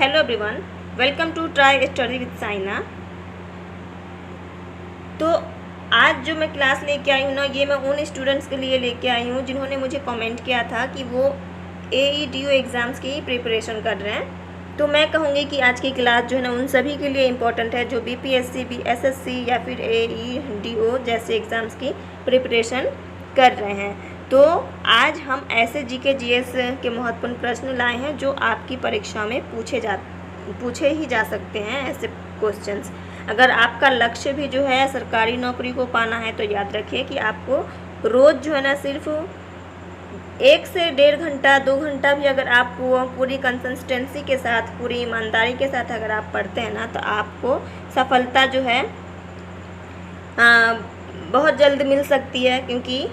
Hello everyone, welcome to try study with Saina. तो आज जो मैं क्लास लेके आई हूँ ना, ये मैं उन स्टूडेंट्स के लिए लेके आई हूँ जिन्होंने मुझे कमेंट किया था कि वो AEDO एग्ज़ाम्स की प्रिपरेशन कर रहे हैं। तो मैं कहूँगी कि आज की क्लास जो है ना उन सभी के लिए इम्पोर्टेंट है जो BPSC, SSC या फिर AEDO जैसे एग्ज़ाम्स की प्रिपरेशन कर रहे हैं। तो आज हम ऐसे GK GS के महत्वपूर्ण प्रश्न लाए हैं जो आपकी परीक्षा में पूछे ही जा सकते हैं। ऐसे क्वेश्चंस, अगर आपका लक्ष्य भी जो है सरकारी नौकरी को पाना है तो याद रखिए कि आपको रोज़ जो है ना सिर्फ 1 से 1.5 घंटा 2 घंटा भी अगर आप पूरी कंसिस्टेंसी के साथ, पूरी ईमानदारी के साथ अगर आप पढ़ते हैं ना तो आपको सफलता जो है बहुत जल्द मिल सकती है। क्योंकि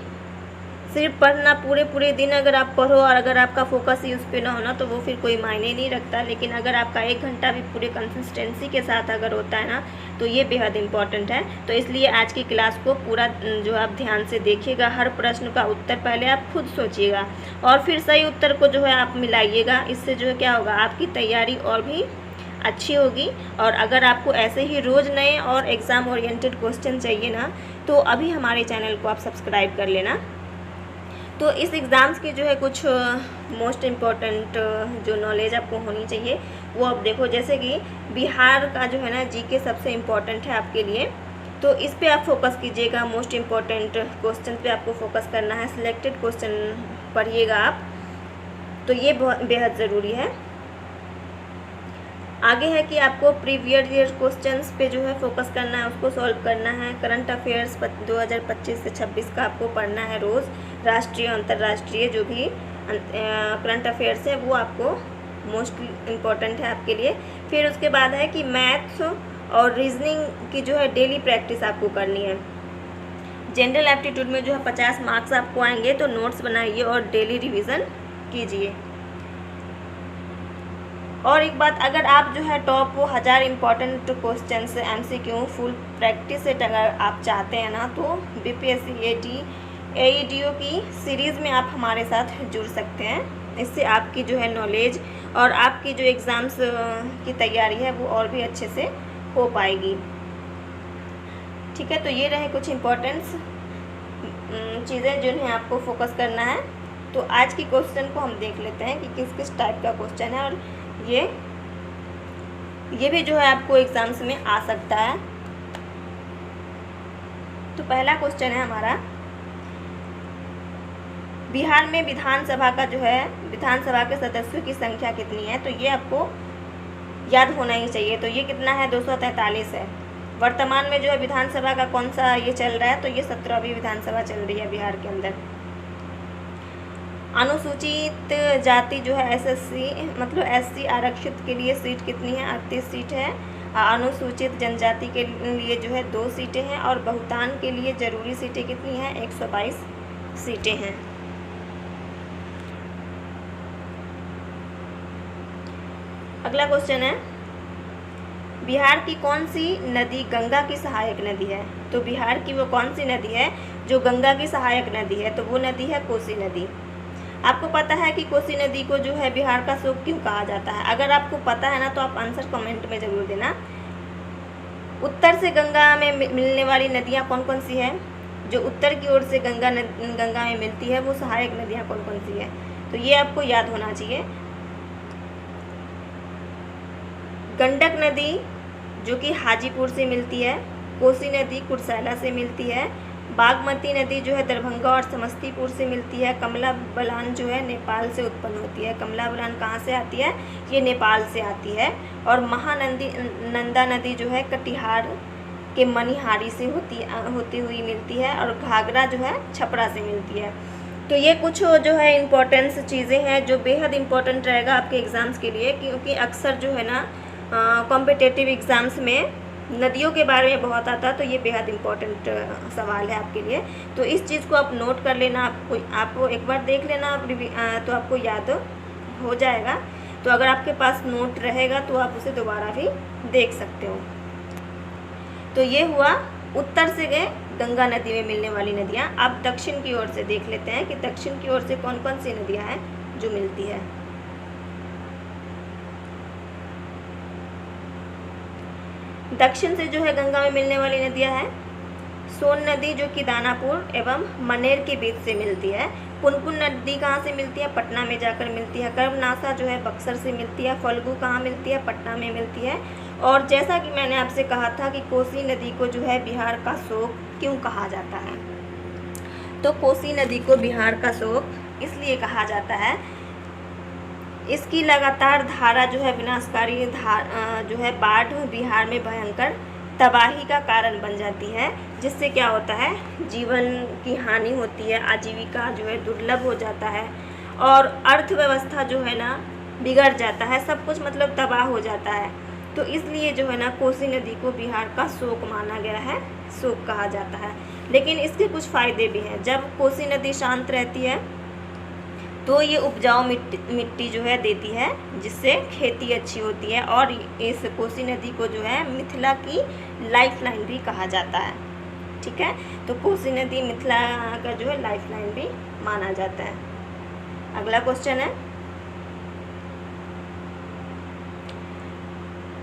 सिर्फ पढ़ना, पूरे दिन अगर आप पढ़ो और अगर आपका फोकस ही उस पर ना होना तो वो फिर कोई मायने नहीं रखता। लेकिन अगर आपका 1 घंटा भी पूरे कंसिस्टेंसी के साथ अगर होता है ना तो ये बेहद इम्पॉर्टेंट है। तो इसलिए आज की क्लास को पूरा जो आप ध्यान से देखिएगा, हर प्रश्न का उत्तर पहले आप खुद सोचिएगा और फिर सही उत्तर को जो है आप मिलाइएगा। इससे जो है क्या होगा, आपकी तैयारी और भी अच्छी होगी। और अगर आपको ऐसे ही रोज़ नए और एग्ज़ाम ओरिएंटेड क्वेश्चन चाहिए ना तो अभी हमारे चैनल को आप सब्सक्राइब कर लेना। तो इस एग्ज़ाम्स की जो है कुछ मोस्ट इम्पॉर्टेंट जो नॉलेज आपको होनी चाहिए वो आप देखो। जैसे कि बिहार का जो है ना GK सबसे इम्पॉर्टेंट है आपके लिए, तो इस पे आप फोकस कीजिएगा। मोस्ट इम्पॉर्टेंट क्वेश्चन पे आपको फोकस करना है, सिलेक्टेड क्वेश्चन पढ़िएगा आप, तो ये बहुत बेहद ज़रूरी है। आगे है कि आपको प्रीवियस ईयर क्वेश्चंस पे जो है फोकस करना है, उसको सॉल्व करना है। करंट अफेयर्स 2025 से 26 का आपको पढ़ना है रोज़। राष्ट्रीय अंतर्राष्ट्रीय जो भी करंट अफेयर्स है वो आपको मोस्ट इम्पॉर्टेंट है आपके लिए। फिर उसके बाद है कि मैथ्स और रीजनिंग की जो है डेली प्रैक्टिस आपको करनी है। जनरल एप्टीट्यूड में जो है 50 मार्क्स आपको आएंगे, तो नोट्स बनाइए और डेली रिविज़न कीजिए। और एक बात, अगर आप जो है टॉप 1000 इम्पॉर्टेंट क्वेश्चन से MCQ फुल प्रैक्टिस सेट अगर आप चाहते हैं ना तो BPSC AEDO की सीरीज़ में आप हमारे साथ जुड़ सकते हैं। इससे आपकी जो है नॉलेज और आपकी जो एग्ज़ाम्स की तैयारी है वो और भी अच्छे से हो पाएगी। ठीक है, तो ये रहे कुछ इम्पोर्टेंट्स चीज़ें जिन्हें आपको फोकस करना है। तो आज की क्वेश्चन को हम देख लेते हैं कि किस किस टाइप का क्वेश्चन है, और ये भी जो है आपको एग्ज़ाम्स में आ सकता है। तो पहला क्वेश्चन है हमारा, बिहार में विधानसभा का जो है विधानसभा के सदस्यों की संख्या कितनी है? तो ये आपको याद होना ही चाहिए। तो ये कितना है? 243 है। वर्तमान में जो है विधानसभा का कौन सा ये चल रहा है? तो ये 17वीं विधानसभा चल रही है बिहार के अंदर। अनुसूचित जाति जो है SSC मतलब SC आरक्षित के लिए सीट कितनी है? 38 सीट है। अनुसूचित जनजाति के लिए जो है 2 सीटें हैं और बहुतान के लिए ज़रूरी सीटें कितनी हैं? 122 सीटें हैं। अगला क्वेश्चन है, बिहार की कौन सी नदी गंगा की सहायक नदी है? तो बिहार की वो कौन सी नदी है जो गंगा की सहायक नदी है? तो वो नदी है कोसी नदी। आपको पता है कि कोसी नदी को जो है बिहार का शोक क्यों कहा जाता है? अगर आपको पता है ना तो आप आंसर कमेंट में ज़रूर देना। उत्तर से गंगा में मिलने वाली नदियाँ कौन कौन सी हैं? जो उत्तर की ओर से गंगा में मिलती है वो सहायक नदियाँ कौन कौन सी है? तो ये आपको याद होना चाहिए। गंडक नदी जो कि हाजीपुर से मिलती है, कोसी नदी कुर्सेला से मिलती है, बागमती नदी जो है दरभंगा और समस्तीपुर से मिलती है, कमला बलान जो है नेपाल से उत्पन्न होती है। कमला बलान कहाँ से आती है? ये नेपाल से आती है। और नंदा नदी जो है कटिहार के मनिहारी से होती हुई मिलती है, और घाघरा जो है छपरा से मिलती है। तो ये कुछ जो है इम्पोर्टेंस चीज़ें हैं जो बेहद इम्पोर्टेंट रहेगा आपके एग्ज़ाम्स के लिए। क्योंकि अक्सर जो है ना कॉम्पिटिटिव एग्ज़ाम्स में नदियों के बारे में बहुत आता है, तो ये बेहद इम्पोर्टेंट सवाल है आपके लिए। तो इस चीज़ को आप नोट कर लेना, आपको एक बार देख लेना तो आपको याद हो जाएगा। तो अगर आपके पास नोट रहेगा तो आप उसे दोबारा भी देख सकते हो। तो ये हुआ उत्तर से गए गंगा नदी में मिलने वाली नदियाँ। अब दक्षिण की ओर से देख लेते हैं कि दक्षिण की ओर से कौन कौन सी नदियाँ हैं जो मिलती है। दक्षिण से जो है गंगा में मिलने वाली नदियाँ हैं सोन नदी जो कि दानापुर एवं मनेर के बीच से मिलती है। पुनपुन नदी कहाँ से मिलती है? पटना में जाकर मिलती है। कर्मनासा जो है बक्सर से मिलती है। फल्गु कहाँ मिलती है? पटना में मिलती है। और जैसा कि मैंने आपसे कहा था कि कोसी नदी को जो है बिहार का शोक क्यों कहा जाता है, तो कोसी नदी को बिहार का शोक इसलिए कहा जाता है, इसकी लगातार धारा जो है विनाशकारी जो है बाढ़ बिहार में भयंकर तबाही का कारण बन जाती है, जिससे क्या होता है, जीवन की हानि होती है, आजीविका जो है दुर्लभ हो जाता है और अर्थव्यवस्था जो है ना बिगड़ जाता है, सब कुछ मतलब तबाह हो जाता है। तो इसलिए जो है ना कोसी नदी को बिहार का शोक माना गया है, शोक कहा जाता है। लेकिन इसके कुछ फ़ायदे भी हैं। जब कोसी नदी शांत रहती है तो ये उपजाऊ मिट्टी जो है देती है, जिससे खेती अच्छी होती है। और इस कोसी नदी को जो है मिथिला की लाइफलाइन भी कहा जाता है। ठीक है, तो कोसी नदी मिथिला का जो है लाइफलाइन भी माना जाता है। अगला क्वेश्चन है,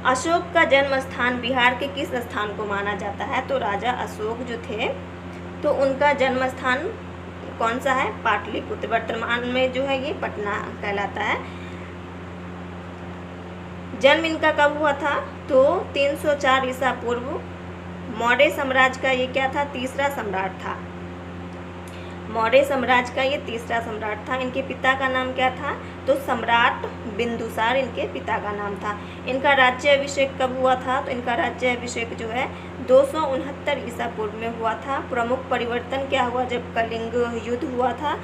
अशोक का जन्म स्थान बिहार के किस स्थान को माना जाता है? तो राजा अशोक जो थे तो उनका जन्म स्थान कौन सा है? पाटलिपुत्र। वर्तमान में जो है ये पटना कहलाता है। जन्म इनका कब हुआ था? तो 304 ईसा पूर्व। मौर्य साम्राज्य का ये क्या था? तीसरा सम्राट था। मौर्य साम्राज्य का ये तीसरा सम्राट था। इनके पिता का नाम क्या था? तो सम्राट बिंदुसार इनके पिता का नाम था। इनका राज्य अभिषेक कब हुआ था? तो इनका राज्य अभिषेक जो है 269 ईसा पूर्व में हुआ था। प्रमुख परिवर्तन क्या हुआ जब कलिंग युद्ध हुआ था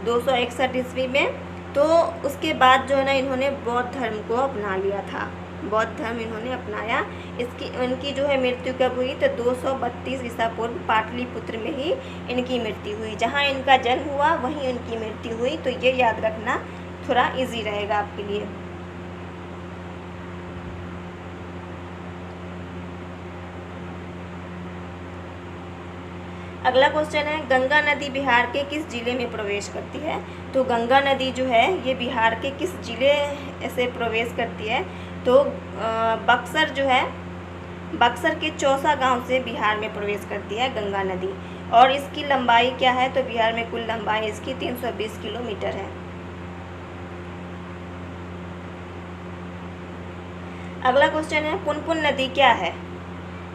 261 ईस्वी में? तो उसके बाद जो है ना इन्होंने बौद्ध धर्म को अपना लिया था, बौद्ध धर्म इन्होंने अपनाया। इनकी जो है मृत्यु कब हुई? तो 232 ईसा पूर्व पाटलिपुत्र में ही इनकी मृत्यु हुई। जहाँ इनका जन्म हुआ वहीं इनकी मृत्यु हुई। तो ये याद रखना थोड़ा इजी रहेगा आपके लिए। अगला क्वेश्चन है, गंगा नदी बिहार के किस जिले में प्रवेश करती है? तो गंगा नदी जो है ये बिहार के किस जिले से प्रवेश करती है? तो बक्सर जो है, बक्सर के चौसा गांव से बिहार में प्रवेश करती है गंगा नदी। और इसकी लंबाई क्या है? तो बिहार में कुल लंबाई इसकी 320 किलोमीटर है। अगला क्वेश्चन है, पुनपुन नदी क्या है?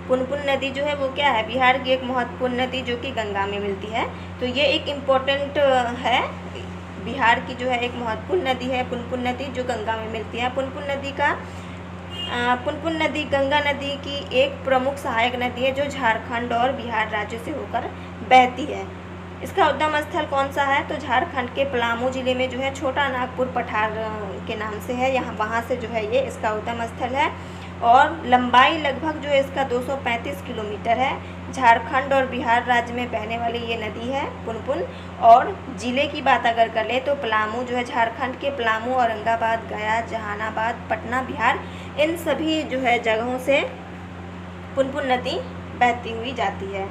पुनपुन नदी जो है वो क्या है? बिहार की एक महत्वपूर्ण नदी जो कि गंगा में मिलती है। तो ये एक इम्पोर्टेंट है, बिहार की जो है एक महत्वपूर्ण नदी है पुनपुन नदी जो गंगा में मिलती है। पुनपुन नदी गंगा नदी की एक प्रमुख सहायक नदी है जो झारखंड और बिहार राज्य से होकर बहती है। इसका उद्गम स्थल कौन सा है? तो झारखंड के पलामू जिले में जो है छोटा नागपुर पठार के नाम से है, यहाँ वहाँ से जो है ये इसका उद्गम स्थल है। और लंबाई लगभग जो है इसका 235 किलोमीटर है। झारखंड और बिहार राज्य में बहने वाली ये नदी है पुनपुन। और ज़िले की बात अगर कर ले तो पलामू जो है झारखंड के पलामू, औरंगाबाद, गया, जहानाबाद, पटना, बिहार, इन सभी जो है जगहों से पुनपुन नदी बहती हुई जाती है।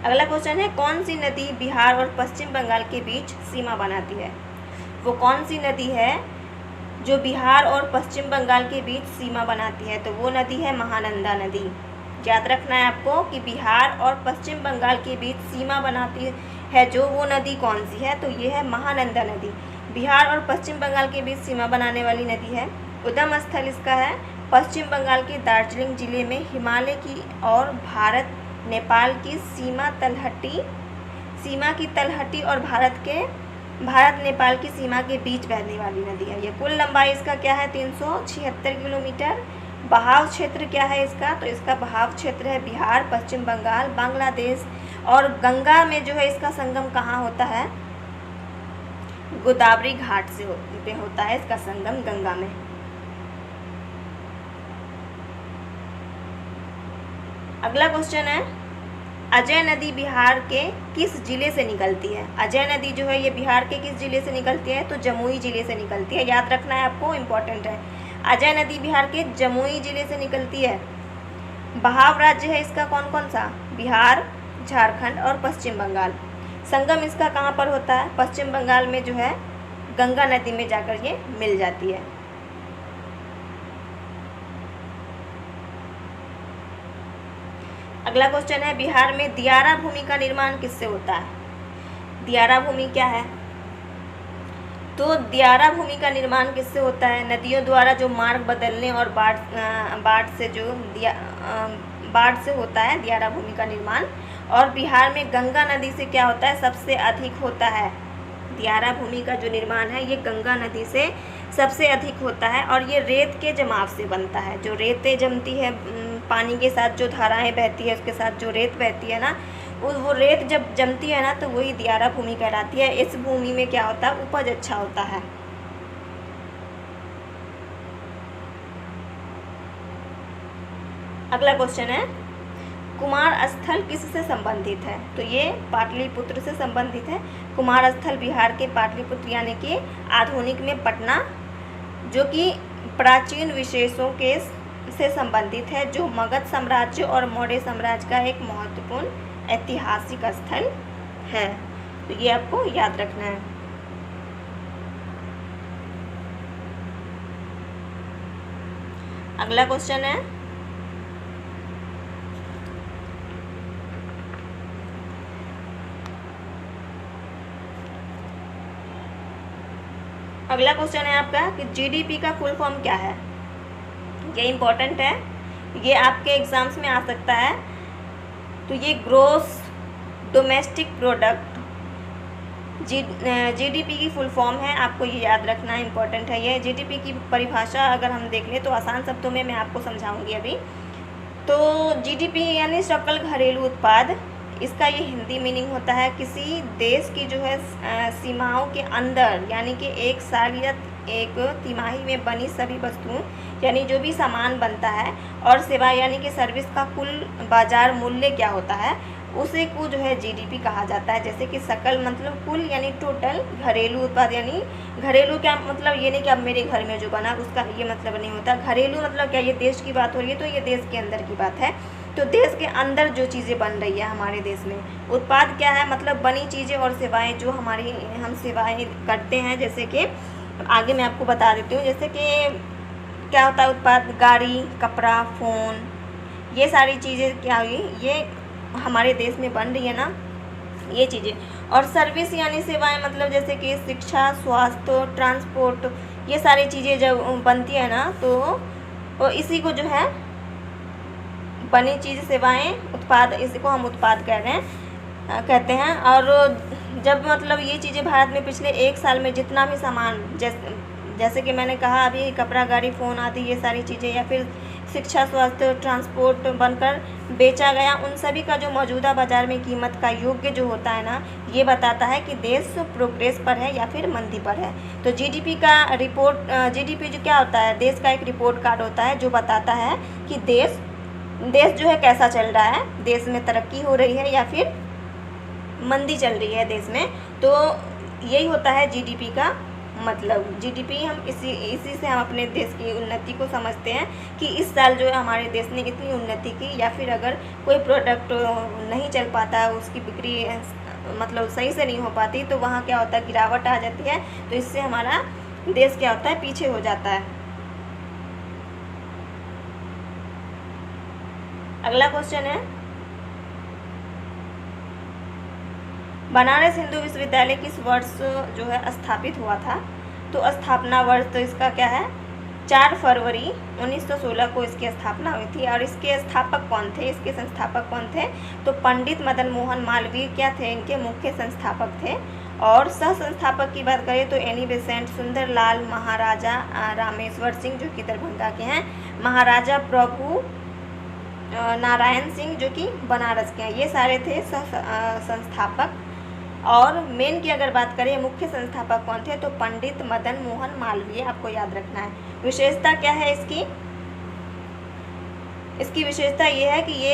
अगला क्वेश्चन है, कौन सी नदी बिहार और पश्चिम बंगाल के बीच सीमा बनाती है? वो कौन सी नदी है जो बिहार और पश्चिम बंगाल के बीच सीमा बनाती है? तो वो नदी है महानंदा नदी। याद रखना है आपको कि बिहार और पश्चिम बंगाल के बीच सीमा बनाती है जो वो नदी कौन सी है? तो ये है महानंदा नदी। बिहार और पश्चिम बंगाल के बीच सीमा बनाने वाली नदी है। उद्गम स्थल इसका है पश्चिम बंगाल के दार्जिलिंग जिले में हिमालय की और भारत नेपाल की सीमा की तलहटी और भारत नेपाल की सीमा के बीच बहने वाली नदी है। ये कुल लंबाई इसका क्या है? 376 किलोमीटर। बहाव क्षेत्र क्या है इसका? तो इसका बहाव क्षेत्र है बिहार, पश्चिम बंगाल, बांग्लादेश। और गंगा में जो है इसका संगम कहाँ होता है? गोदावरी घाट से होता है इसका संगम गंगा में। अगला क्वेश्चन है, अजय नदी बिहार के किस जिले से निकलती है? अजय नदी जो है ये बिहार के किस जिले से निकलती है? तो जमुई जिले से निकलती है। याद रखना है आपको, इम्पोर्टेंट है। अजय नदी बिहार के जमुई जिले से निकलती है। बहाव राज्य है इसका कौन कौन सा? बिहार, झारखंड और पश्चिम बंगाल। संगम इसका कहाँ पर होता है? पश्चिम बंगाल में जो है गंगा नदी में जाकर ये मिल जाती है। अगला क्वेश्चन है, बिहार में दियारा भूमि का निर्माण किससे होता है? दियारा भूमि क्या है? तो दियारा भूमि का निर्माण किससे होता है? नदियों द्वारा जो मार्ग बदलने और बाढ़ से होता है दियारा भूमि का निर्माण। और बिहार में गंगा नदी से क्या होता है? सबसे अधिक होता है। दियारा भूमि का जो निर्माण है ये गंगा नदी से सबसे अधिक होता है और ये रेत के जमाव से बनता है। जो रेतें जमती है पानी के साथ, जो धाराएं बहती है उसके साथ जो रेत बहती है ना, वो रेत जब जमती है ना तो वही दियारा भूमि कहलाती है। इस भूमि में क्या होता है? उपज अच्छा होता है। अगला क्वेश्चन है, कुमार स्थल किससे संबंधित है? तो ये पाटलिपुत्र से संबंधित है। कुमार स्थल बिहार के पाटलिपुत्र यानी कि आधुनिक में पटना, जो कि प्राचीन विशेषों के से संबंधित है, जो मगध साम्राज्य और मौर्य साम्राज्य का एक महत्वपूर्ण ऐतिहासिक स्थल है। तो ये आपको याद रखना है। अगला क्वेश्चन है, अगला क्वेश्चन है आपका कि जीडीपी का फुल फॉर्म क्या है? ये इम्पोर्टेंट है, ये आपके एग्जाम्स में आ सकता है। तो ये ग्रोस डोमेस्टिक प्रोडक्ट जीडीपी की फुल फॉर्म है, आपको ये याद रखना इम्पोर्टेंट है। ये जीडीपी की परिभाषा अगर हम देख लें तो आसान शब्दों में मैं आपको समझाऊंगी अभी। तो जीडीपी यानी सकल घरेलू उत्पाद, इसका ये हिंदी मीनिंग होता है किसी देश की जो है सीमाओं के अंदर, यानी कि एक साल या एक तिमाही में बनी सभी वस्तुओं यानी जो भी सामान बनता है और सेवा यानी कि सर्विस का कुल बाजार मूल्य क्या होता है, उसे को जो है जीडीपी कहा जाता है। जैसे कि सकल मतलब कुल यानी टोटल, घरेलू उत्पाद यानी घरेलू क्या मतलब ये नहीं कि अब मेरे घर में जो बना उसका ये मतलब नहीं होता। घरेलू मतलब क्या, ये देश की बात हो रही है तो ये देश के अंदर की बात है। तो देश के अंदर जो चीज़ें बन रही है हमारे देश में, उत्पाद क्या है मतलब बनी चीज़ें और सेवाएं जो हम सेवाएं करते हैं। जैसे कि आगे मैं आपको बता देती हूँ, जैसे कि क्या होता है उत्पाद, गाड़ी, कपड़ा, फ़ोन, ये सारी चीज़ें क्या हुई, ये हमारे देश में बन रही है ना ये चीज़ें। और सर्विस यानी सेवाएं मतलब जैसे कि शिक्षा, स्वास्थ्य, ट्रांसपोर्ट, ये सारी चीज़ें जब बनती है ना तो इसी को जो है बनी चीज़, सेवाएं, उत्पाद, इसी को हम उत्पाद कहते हैं। और जब मतलब ये चीज़ें भारत में पिछले एक साल में जितना भी सामान जैसे कि मैंने कहा अभी कपड़ा, गाड़ी, फ़ोन आदि ये सारी चीज़ें, या फिर शिक्षा, स्वास्थ्य, ट्रांसपोर्ट बनकर बेचा गया, उन सभी का जो मौजूदा बाज़ार में कीमत का योग्य जो होता है ना, ये बताता है कि देश प्रोग्रेस पर है या फिर मंदी पर है। तो जीडीपी का रिपोर्ट, जीडीपी जो क्या होता है, देश का एक रिपोर्ट कार्ड होता है जो बताता है कि देश जो है कैसा चल रहा है, देश में तरक्की हो रही है या फिर मंदी चल रही है देश में। तो यही होता है जीडीपी का मतलब। जीडीपी हम इसी से हम अपने देश की उन्नति को समझते हैं कि इस साल जो है हमारे देश ने इतनी उन्नति की, या फिर अगर कोई प्रोडक्ट नहीं चल पाता, उसकी बिक्री मतलब सही से नहीं हो पाती, तो वहाँ क्या होता है गिरावट आ जाती है। तो इससे हमारा देश क्या होता है पीछे हो जाता है। अगला क्वेश्चन है, बनारस हिंदू विश्वविद्यालय किस वर्ष जो है स्थापित हुआ था? तो स्थापना वर्ष तो इसका क्या है, 4 फरवरी 1916 को इसकी स्थापना हुई थी। और इसके स्थापक कौन थे, इसके संस्थापक कौन थे? तो पंडित मदन मोहन मालवीय क्या थे, इनके मुख्य संस्थापक थे। और सह संस्थापक की बात करें तो एनी बेसेंट, सुंदरलाल, महाराजा रामेश्वर सिंह जो कि दरभंगा के हैं, महाराजा प्रभु नारायण सिंह जो कि बनारस के हैं, ये सारे थे संस्थापक। और मेन की अगर बात करें मुख्य संस्थापक कौन थे, तो पंडित मदन मोहन मालवीय, आपको याद रखना है। विशेषता क्या है इसकी विशेषता ये है कि ये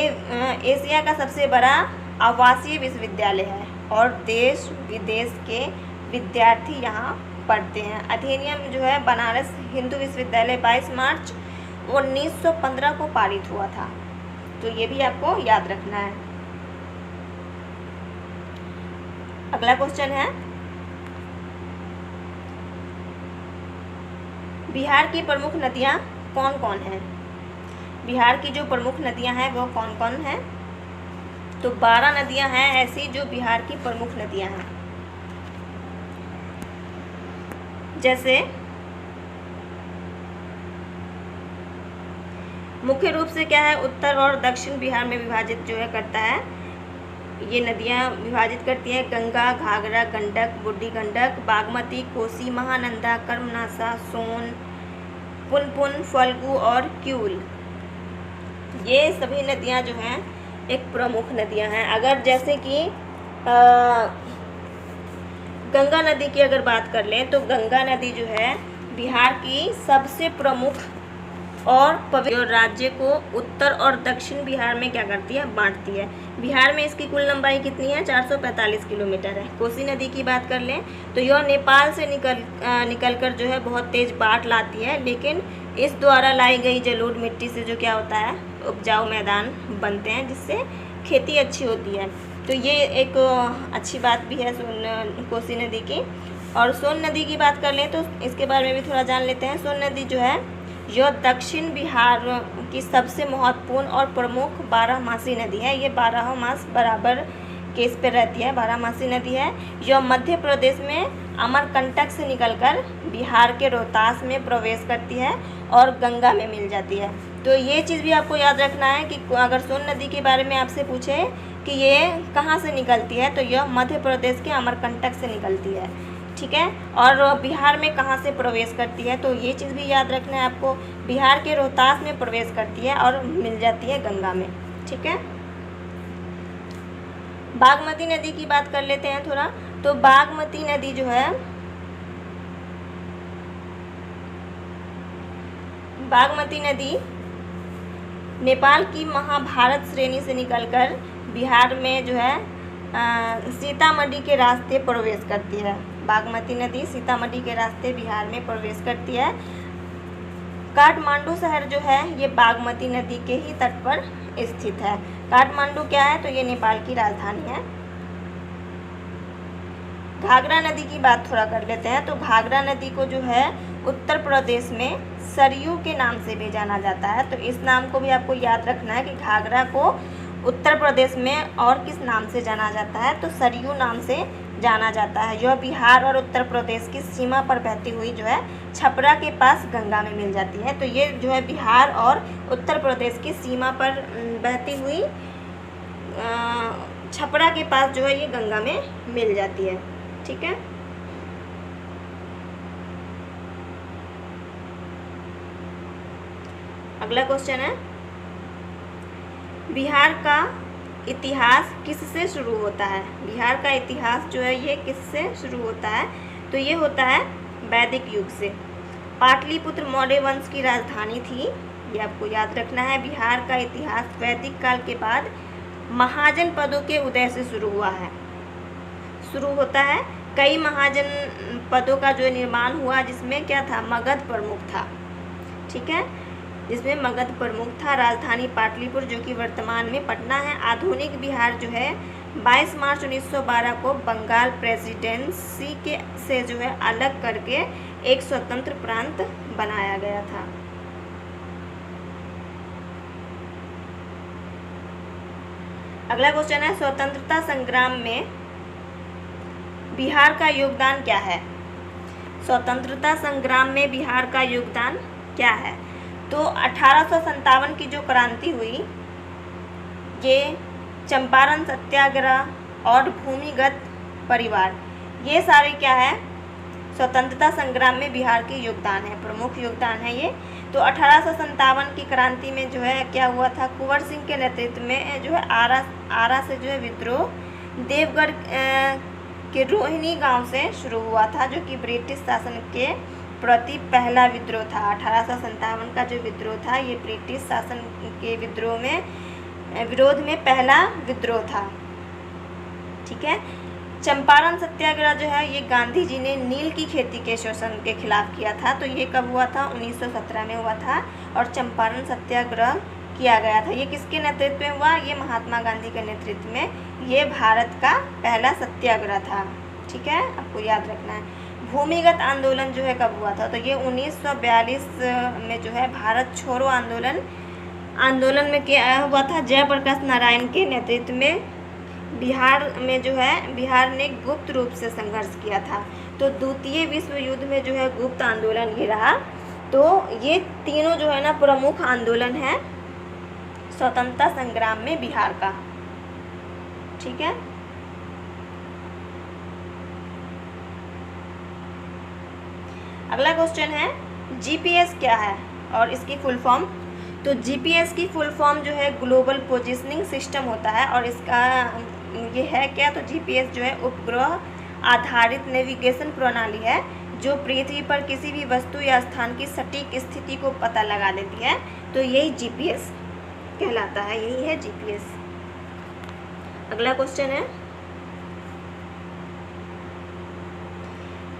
एशिया का सबसे बड़ा आवासीय विश्वविद्यालय है और देश विदेश के विद्यार्थी यहाँ पढ़ते हैं। अधिनियम जो है बनारस हिंदू विश्वविद्यालय 22 मार्च 1915 को पारित हुआ था, तो ये भी आपको याद रखना है। अगला क्वेश्चन है, बिहार की प्रमुख नदियाँ कौन कौन हैं? बिहार की जो प्रमुख नदियाँ हैं वो कौन कौन हैं? तो 12 नदियाँ हैं ऐसी जो बिहार की प्रमुख नदियाँ हैं। जैसे मुख्य रूप से क्या है, उत्तर और दक्षिण बिहार में विभाजित जो है करता है, ये नदियाँ विभाजित करती हैं। गंगा, घाघरा, गंडक, बूढ़ी गंडक, बागमती, कोसी, महानंदा, कर्मनासा, सोन, पुनपुन, फल्गु और क्यूल, ये सभी नदियाँ जो हैं एक प्रमुख नदियाँ हैं। अगर जैसे कि गंगा नदी की अगर बात कर लें तो गंगा नदी जो है बिहार की सबसे प्रमुख और पवित्र राज्य को उत्तर और दक्षिण बिहार में क्या करती है, बांटती है। बिहार में इसकी कुल लंबाई कितनी है, 445 किलोमीटर है। कोसी नदी की बात कर लें तो यह नेपाल से निकलकर जो है बहुत तेज बाढ़ लाती है, लेकिन इस द्वारा लाई गई जलोढ़ मिट्टी से जो क्या होता है, उपजाऊ मैदान बनते हैं, जिससे खेती अच्छी होती है। तो ये एक अच्छी बात भी है कोसी नदी की। और सोन नदी की बात कर लें तो इसके बारे में भी थोड़ा जान लेते हैं। सोन नदी जो है यह दक्षिण बिहार की सबसे महत्वपूर्ण और प्रमुख बारहमासी नदी है। ये 12 मास बराबर के इस पर रहती है, बारहमासी नदी है। यह मध्य प्रदेश में अमरकंटक से निकलकर बिहार के रोहतास में प्रवेश करती है और गंगा में मिल जाती है। तो ये चीज़ भी आपको याद रखना है कि अगर सोन नदी के बारे में आपसे पूछे कि ये कहाँ से निकलती है, तो यह मध्य प्रदेश के अमरकंटक से निकलती है, ठीक है। और बिहार में कहाँ से प्रवेश करती है, तो ये चीज़ भी याद रखना है आपको। बिहार के रोहतास में प्रवेश करती है और मिल जाती है गंगा में, ठीक है। बागमती नदी की बात कर लेते हैं थोड़ा। तो बागमती नदी जो है, बागमती नदी नेपाल की महाभारत श्रेणी से निकलकर बिहार में जो है सीतामढ़ी के रास्ते प्रवेश करती है। बागमती नदी सीतामढ़ी के रास्ते बिहार में प्रवेश करती है। काठमांडू शहर जो है ये बागमती नदी के ही तट पर स्थित है। काठमांडू क्या है, तो ये नेपाल की राजधानी है। घाघरा नदी की बात थोड़ा कर लेते हैं। तो घाघरा नदी को जो है उत्तर प्रदेश में सरयू के नाम से भी जाना जाता है। तो इस नाम को भी आपको याद रखना है कि घाघरा को उत्तर प्रदेश में और किस नाम से जाना जाता है, तो सरयू नाम से जाना जाता है। यह बिहार और उत्तर प्रदेश की सीमा पर बहती हुई जो है छपरा के पास गंगा में मिल जाती है। तो ये जो है बिहार और उत्तर प्रदेश की सीमा पर बहती हुई छपरा के पास जो है ये गंगा में मिल जाती है, ठीक है। अगला क्वेश्चन है, बिहार का इतिहास किससे शुरू होता है? बिहार का इतिहास जो है ये किससे शुरू होता है? तो ये होता है वैदिक युग से। पाटलिपुत्र मौर्य वंश की राजधानी थी, ये आपको याद रखना है। बिहार का इतिहास वैदिक काल के बाद महाजन पदों के उदय से शुरू हुआ है, शुरू होता है। कई महाजन पदों का जो निर्माण हुआ, जिसमें क्या था, मगध प्रमुख था, ठीक है, जिसमें मगध प्रमुख था। राजधानी पाटलिपुत्र जो कि वर्तमान में पटना है। आधुनिक बिहार जो है 22 मार्च 1912 को बंगाल प्रेसिडेंसी के से जो है अलग करके एक स्वतंत्र प्रांत बनाया गया था। अगला क्वेश्चन है, स्वतंत्रता संग्राम में बिहार का योगदान क्या है? स्वतंत्रता संग्राम में बिहार का योगदान क्या है? तो 1857 की जो क्रांति हुई, ये चंपारण सत्याग्रह और भूमिगत परिवार, ये सारे क्या है, स्वतंत्रता संग्राम में बिहार के योगदान है, प्रमुख योगदान है ये। तो 1857 की क्रांति में जो है क्या हुआ था, कुंवर सिंह के नेतृत्व में जो है आरा से जो है विद्रोह देवगढ़ के रोहिणी गांव से शुरू हुआ था, जो कि ब्रिटिश शासन के प्रति पहला विद्रोह था। 1857 का जो विद्रोह था ये ब्रिटिश शासन के विरोध में पहला विद्रोह था, ठीक है। चंपारण सत्याग्रह जो है ये गांधी जी ने नील की खेती के शोषण के खिलाफ किया था। तो ये कब हुआ था, 1917 में हुआ था और चंपारण सत्याग्रह किया गया था। ये किसके नेतृत्व में हुआ, ये महात्मा गांधी के नेतृत्व में ये भारत का पहला सत्याग्रह था, ठीक है, आपको याद रखना है। भूमिगत आंदोलन जो है कब हुआ था, तो ये 1942 में जो है भारत छोड़ो आंदोलन में क्या हुआ था, जयप्रकाश नारायण के नेतृत्व में बिहार ने गुप्त रूप से संघर्ष किया था। तो द्वितीय विश्व युद्ध में जो है गुप्त आंदोलन ये रहा। तो ये तीनों जो है ना प्रमुख आंदोलन है स्वतंत्रता संग्राम में बिहार का। ठीक है, अगला क्वेश्चन है जीपीएस क्या है और इसकी फुल फॉर्म। तो जीपीएस की फुल फॉर्म जो है ग्लोबल पोजिशनिंग सिस्टम होता है और इसका ये है क्या, तो जीपीएस जो है उपग्रह आधारित नेविगेशन प्रणाली है जो पृथ्वी पर किसी भी वस्तु या स्थान की सटीक स्थिति को पता लगा देती है। तो यही जीपीएस कहलाता है, यही है जीपीएस। अगला क्वेश्चन है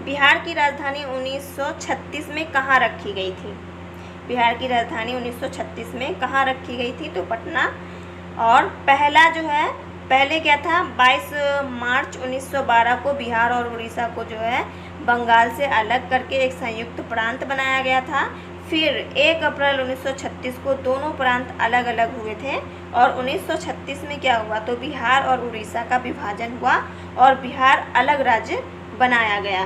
बिहार की राजधानी 1936 में कहाँ रखी गई थी। बिहार की राजधानी 1936 में कहाँ रखी गई थी, तो पटना। और पहले क्या था, 22 मार्च 1912 को बिहार और उड़ीसा को जो है बंगाल से अलग करके एक संयुक्त प्रांत बनाया गया था। फिर 1 अप्रैल 1936 को दोनों प्रांत अलग अलग हुए थे और 1936 में क्या हुआ, तो बिहार और उड़ीसा का विभाजन हुआ और बिहार अलग राज्य बनाया गया।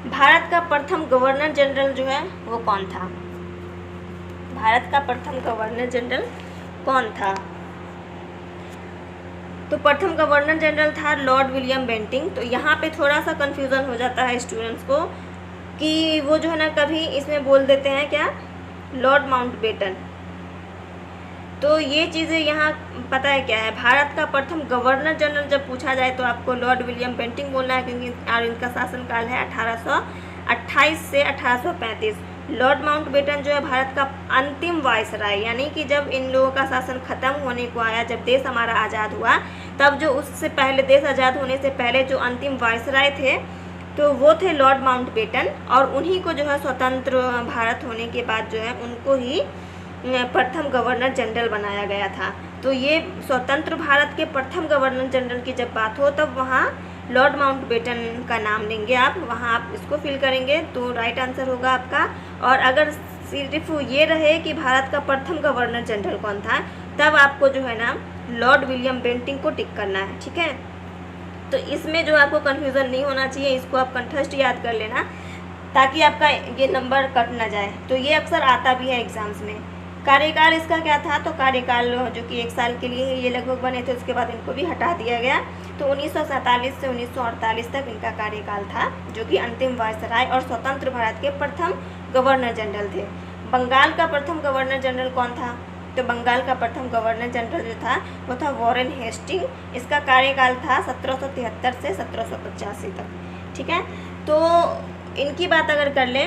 भारत का प्रथम गवर्नर जनरल जो है वो कौन था। भारत का प्रथम गवर्नर जनरल कौन था, तो प्रथम गवर्नर जनरल था लॉर्ड विलियम बेंटिंग। तो यहाँ पे थोड़ा सा कंफ्यूजन हो जाता है स्टूडेंट्स को कि वो जो है ना कभी इसमें बोल देते हैं क्या, लॉर्ड माउंटबेटन। तो ये चीज़ें यहाँ पता है क्या है, भारत का प्रथम गवर्नर जनरल जब पूछा जाए तो आपको लॉर्ड विलियम बेंटिंग बोलना है, क्योंकि और इनका शासनकाल है 1828 से 1835। लॉर्ड माउंटबेटन जो है भारत का अंतिम वायसराय, यानी कि जब इन लोगों का शासन खत्म होने को आया, जब देश हमारा आज़ाद हुआ, तब जो उससे पहले देश आज़ाद होने से पहले जो अंतिम वायसराय थे तो वो थे लॉर्ड माउंटबेटन। और उन्हीं को जो है स्वतंत्र भारत होने के बाद जो है उनको ही प्रथम गवर्नर जनरल बनाया गया था। तो ये स्वतंत्र भारत के प्रथम गवर्नर जनरल की जब बात हो तब वहाँ लॉर्ड माउंटबेटन का नाम लेंगे आप, वहाँ आप इसको फिल करेंगे तो राइट आंसर होगा आपका। और अगर सिर्फ ये रहे कि भारत का प्रथम गवर्नर जनरल कौन था, तब आपको जो है ना लॉर्ड विलियम बेंटिंग को टिक करना है। ठीक है, तो इसमें जो आपको कन्फ्यूज़न नहीं होना चाहिए, इसको आप कंठस्थ याद कर लेना ताकि आपका ये नंबर कट ना जाए। तो ये अक्सर आता भी है एग्जाम्स में। कार्यकाल इसका क्या था, तो कार्यकाल जो कि 1 साल के लिए ये लगभग बने थे, उसके बाद इनको भी हटा दिया गया। तो 1947 से 1948 तक इनका कार्यकाल था, जो कि अंतिम वायसराय और स्वतंत्र भारत के प्रथम गवर्नर जनरल थे। बंगाल का प्रथम गवर्नर जनरल कौन था, तो बंगाल का प्रथम गवर्नर जनरल जो था वो था वॉरेन हेस्टिंग। इसका कार्यकाल था 1773 से 1785 तक। ठीक है, तो इनकी बात अगर कर लें,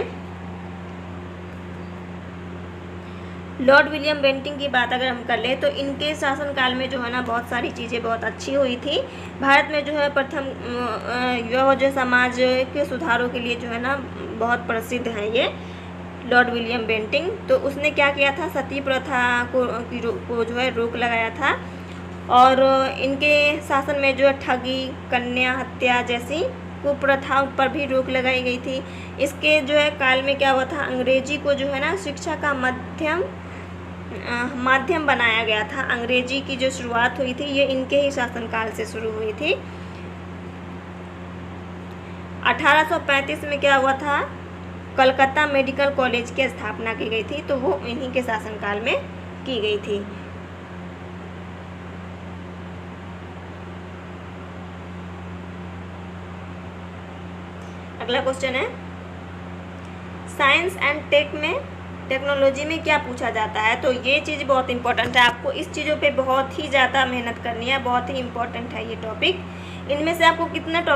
लॉर्ड विलियम बेंटिंग की बात अगर हम कर लें तो इनके शासनकाल में जो है ना बहुत सारी चीज़ें बहुत अच्छी हुई थी। भारत में जो है प्रथम युवा समाज के सुधारों के लिए जो है ना बहुत प्रसिद्ध हैं ये लॉर्ड विलियम बेंटिंग। तो उसने क्या किया था, सती प्रथा को जो है रोक लगाया था और इनके शासन में जो है ठगी, कन्या हत्या जैसी कुप्रथाओं पर भी रोक लगाई गई थी। इसके जो है काल में क्या हुआ था, अंग्रेजी को जो है ना शिक्षा का माध्यम बनाया गया था। अंग्रेजी की जो शुरुआत हुई थी ये इनके ही शासनकाल से शुरू हुई थी। 1835 में क्या हुआ था, कलकत्ता मेडिकल कॉलेज की स्थापना की गई थी, तो वो इन्हीं के शासनकाल में की गई थी। अगला क्वेश्चन है साइंस एंड टेक्नोलॉजी में क्या पूछा जाता है। तो ये चीज़ बहुत इंपॉर्टेंट है, आपको इस चीज़ों पे बहुत ही ज़्यादा मेहनत करनी है, बहुत ही इंपॉर्टेंट है ये टॉपिक। इनमें से आपको कितना टॉपिक